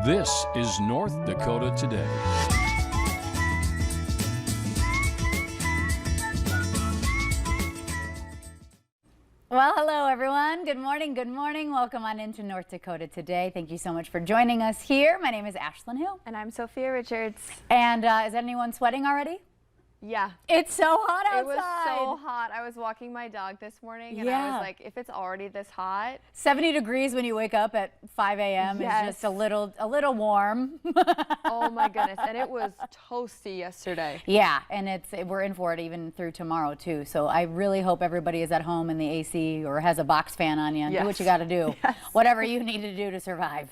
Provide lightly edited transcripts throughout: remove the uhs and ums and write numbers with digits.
This is North Dakota Today. Well, hello everyone. Good morning. Good morning. Welcome on into North Dakota Today. Thank you so much for joining us here. My name is Ashlyn Hill. And I'm Sophia Richards. And is anyone sweating already? Yeah. It's so hot outside. It was so hot. I was walking my dog this morning and I was like, if it's already this hot. 70 degrees when you wake up at 5 a.m. is just a little warm. Oh my goodness. And it was toasty yesterday. Yeah, and we're in for it even through tomorrow too. So I really hope everybody is at home in the AC or has a box fan on you. Yes. Do what you got to do. Yes. Whatever you need to do to survive.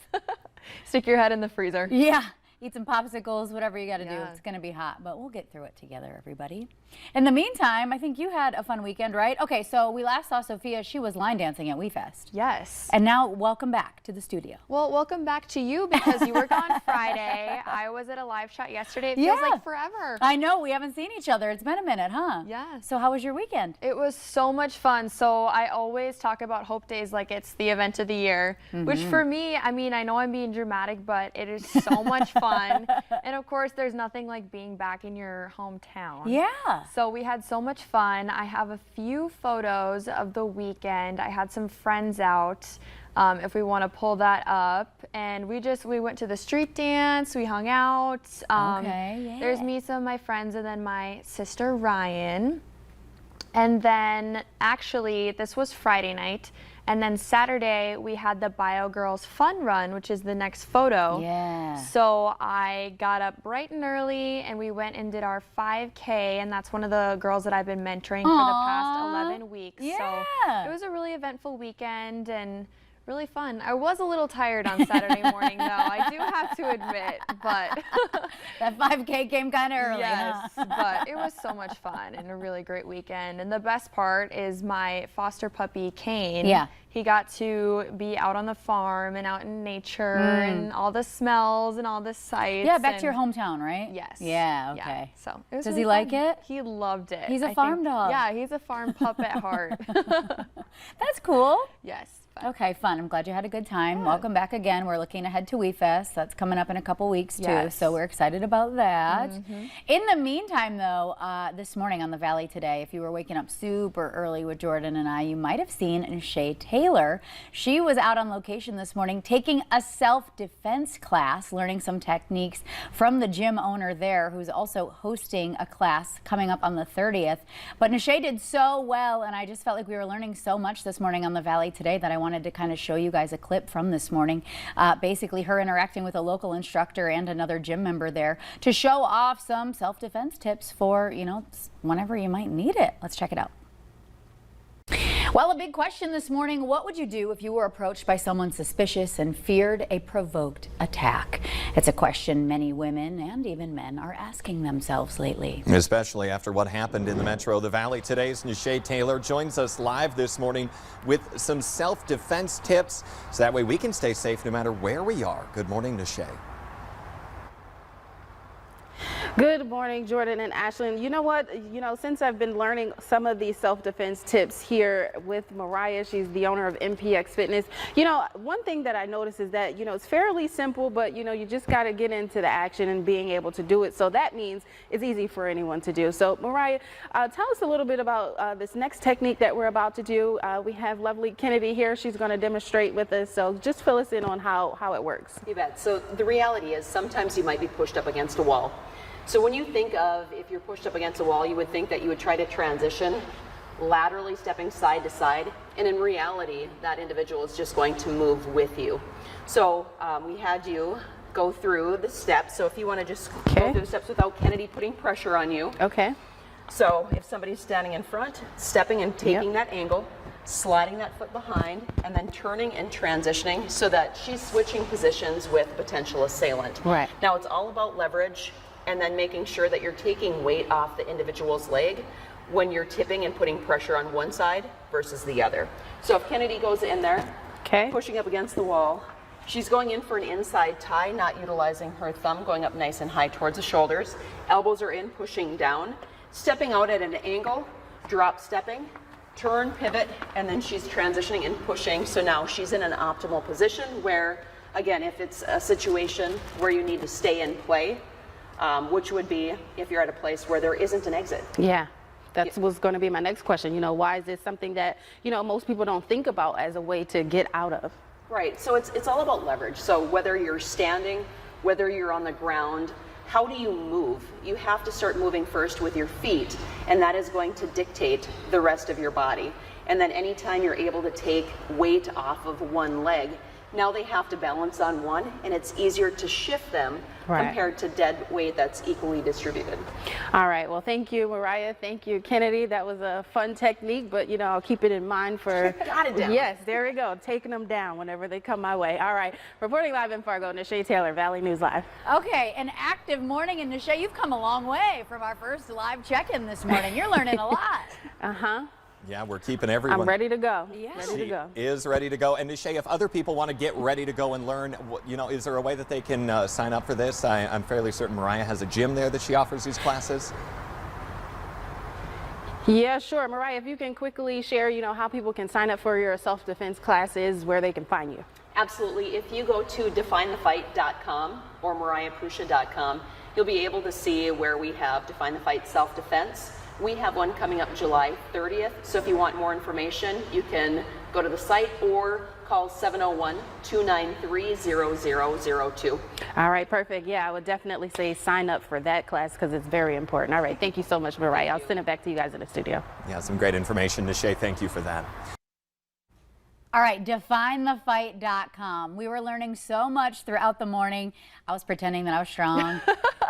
Stick your head in the freezer. Yeah. Eat some popsicles, whatever you got to do. Yeah. It's going to be hot, but we'll get through it together, everybody. In the meantime, I think you had a fun weekend, right? Okay, so we last saw Sophia. She was line dancing at WeFest. Yes. And now, welcome back to the studio. Well, welcome back to you because you were gone Friday. I was at a live shot yesterday. It feels like forever. I know. We haven't seen each other. It's been a minute, huh? Yeah. So how was your weekend? It was so much fun. So I always talk about Hope Days like it's the event of the year, which for me, I mean, I know I'm being dramatic, but it is so much fun. And of course, there's nothing like being back in your hometown. Yeah. So we had so much fun. I have a few photos of the weekend. I had some friends out, if we want to pull that up. And we went to the street dance. We hung out. There's me, some of my friends, and then my sister Ryan. And then actually, this was Friday night. And then Saturday, we had the Bio Girls Fun Run, which is the next photo. Yeah. So I got up bright and early, and we went and did our 5K, and that's one of the girls that I've been mentoring for the past 11 weeks. Yeah. So it was a really eventful weekend and really fun. I was a little tired on Saturday morning, though. I do have to admit, but that 5K came kind of early, yes, huh? but it was so much fun and a really great weekend. And the best part is my foster puppy, Kane. Yeah. He got to be out on the farm and out in nature and all the smells and all the sights. Yeah, back to your hometown, right? Yes. Yeah, okay. Yeah. So it was Does really he like fun. it? He loved it. He's a farm dog. Yeah, he's a farm pup at heart. That's cool. Yes. Okay, fun. I'm glad you had a good time. Yeah. Welcome back again. We're looking ahead to WeFest. That's coming up in a couple weeks too, so we're excited about that. In the meantime, though, this morning on the Valley Today, if you were waking up super early with Jordan and I, you might have seen Nishay Taylor. She was out on location this morning taking a self-defense class, learning some techniques from the gym owner there, who's also hosting a class coming up on the 30th. But Nishay did so well, and I just felt like we were learning so much this morning on the Valley Today that I wanted to kind of show you guys a clip from this morning. Basically her interacting with a local instructor and another gym member there to show off some self-defense tips for, you know, whenever you might need it. Let's check it out. Well, a big question this morning, what would you do if you were approached by someone suspicious and feared a provoked attack? It's a question many women and even men are asking themselves lately. Especially after what happened in the Metro the Valley. Today's Nishay Taylor joins us live this morning with some self-defense tips so that way we can stay safe no matter where we are. Good morning, Nishay. Good morning, Jordan and Ashlyn. You know what? Since I've been learning some of these self-defense tips here with Mariah, she's the owner of MPX Fitness. One thing that I noticed is that, it's fairly simple, but, you just got to get into the action and being able to do it. So that means it's easy for anyone to do. So, Mariah, tell us a little bit about this next technique that we're about to do. We have lovely Kennedy here. She's going to demonstrate with us. So just fill us in on how it works. You bet. So the reality is sometimes you might be pushed up against a wall. So when you think of if you're pushed up against a wall, you would think that you would try to transition laterally, stepping side to side. And in reality, that individual is just going to move with you. So we had you go through the steps. So if you want to just go through the steps without Kennedy putting pressure on you. Okay. So if somebody's standing in front, stepping and taking that angle, sliding that foot behind, and then turning and transitioning so that she's switching positions with a potential assailant. Right. Now it's all about leverage and then making sure that you're taking weight off the individual's leg when you're tipping and putting pressure on one side versus the other. So if Kennedy goes in there, pushing up against the wall, she's going in for an inside tie, not utilizing her thumb, going up nice and high towards the shoulders. Elbows are in, pushing down, stepping out at an angle, drop stepping, turn, pivot, and then she's transitioning and pushing. So now she's in an optimal position where again, if it's a situation where you need to stay and play, which would be if you're at a place where there isn't an exit. Yeah. That was going to be my next question. You know, why is this something that, you know, most people don't think about as a way to get out of? Right. So it's all about leverage. So whether you're standing, whether you're on the ground, how do you move? You have to start moving first with your feet, and that is going to dictate the rest of your body. And then anytime you're able to take weight off of one leg, now they have to balance on one, and it's easier to shift them compared to dead weight that's equally distributed. All right. Well, thank you, Mariah. Thank you, Kennedy. That was a fun technique, but, you know, I'll keep it in mind for... Got it down. Yes, there we go. Taking them down whenever they come my way. All right. Reporting live in Fargo, Nishay Taylor, Valley News Live. Okay, an active morning in Nishay. You've come a long way from our first live check-in this morning. You're learning a lot. Uh-huh. Yeah, we're keeping everyone. I'm ready to go. Yeah. Ready to go. Is ready to go. And Nishay, if other people want to get ready to go and learn, you know, is there a way that they can sign up for this? I'm fairly certain Mariah has a gym there that she offers these classes. Yeah, sure. Mariah, if you can quickly share, you know, how people can sign up for your self-defense classes, where they can find you. Absolutely. If you go to definethefight.com or mariahprusha.com, you'll be able to see where we have Define the Fight self-defense. We have one coming up July 30th, so if you want more information, you can go to the site or call 701-293-0002. All right, perfect. Yeah, I would definitely say sign up for that class because it's very important. All right, thank you so much, Mariah. I'll send it back to you guys in the studio. Yeah, some great information. Nishay, thank you for that. All right, definethefight.com. We were learning so much throughout the morning. I was pretending that I was strong.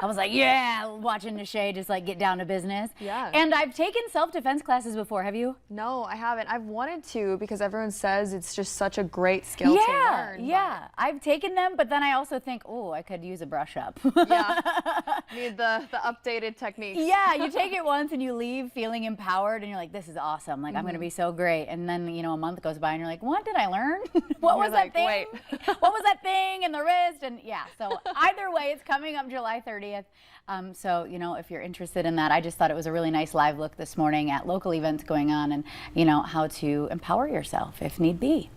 I was like, yeah, watching Nishay just like get down to business. Yeah. And I've taken self-defense classes before. Have you? No, I haven't. I've wanted to because everyone says it's just such a great skill to learn. Yeah, I've taken them, but then I also think, oh, I could use a brush up. Yeah. Need the updated techniques. Yeah, you take it once and you leave feeling empowered and you're like, this is awesome. Like, I'm going to be so great. And then, you know, a month goes by and you're like, what did I learn? What was that thing? Wait. What was that thing in the wrist? And yeah, so either way, it's coming up July 30th. So, you know, if you're interested in that, I just thought it was a really nice live look this morning at local events going on and, you know, how to empower yourself if need be.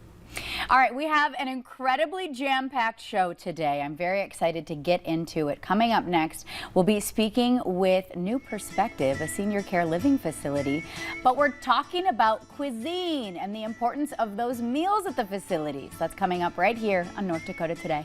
All right, we have an incredibly jam-packed show today. I'm very excited to get into it. Coming up next, we'll be speaking with New Perspective, a senior care living facility, but we're talking about cuisine and the importance of those meals at the facilities. That's coming up right here on North Dakota Today.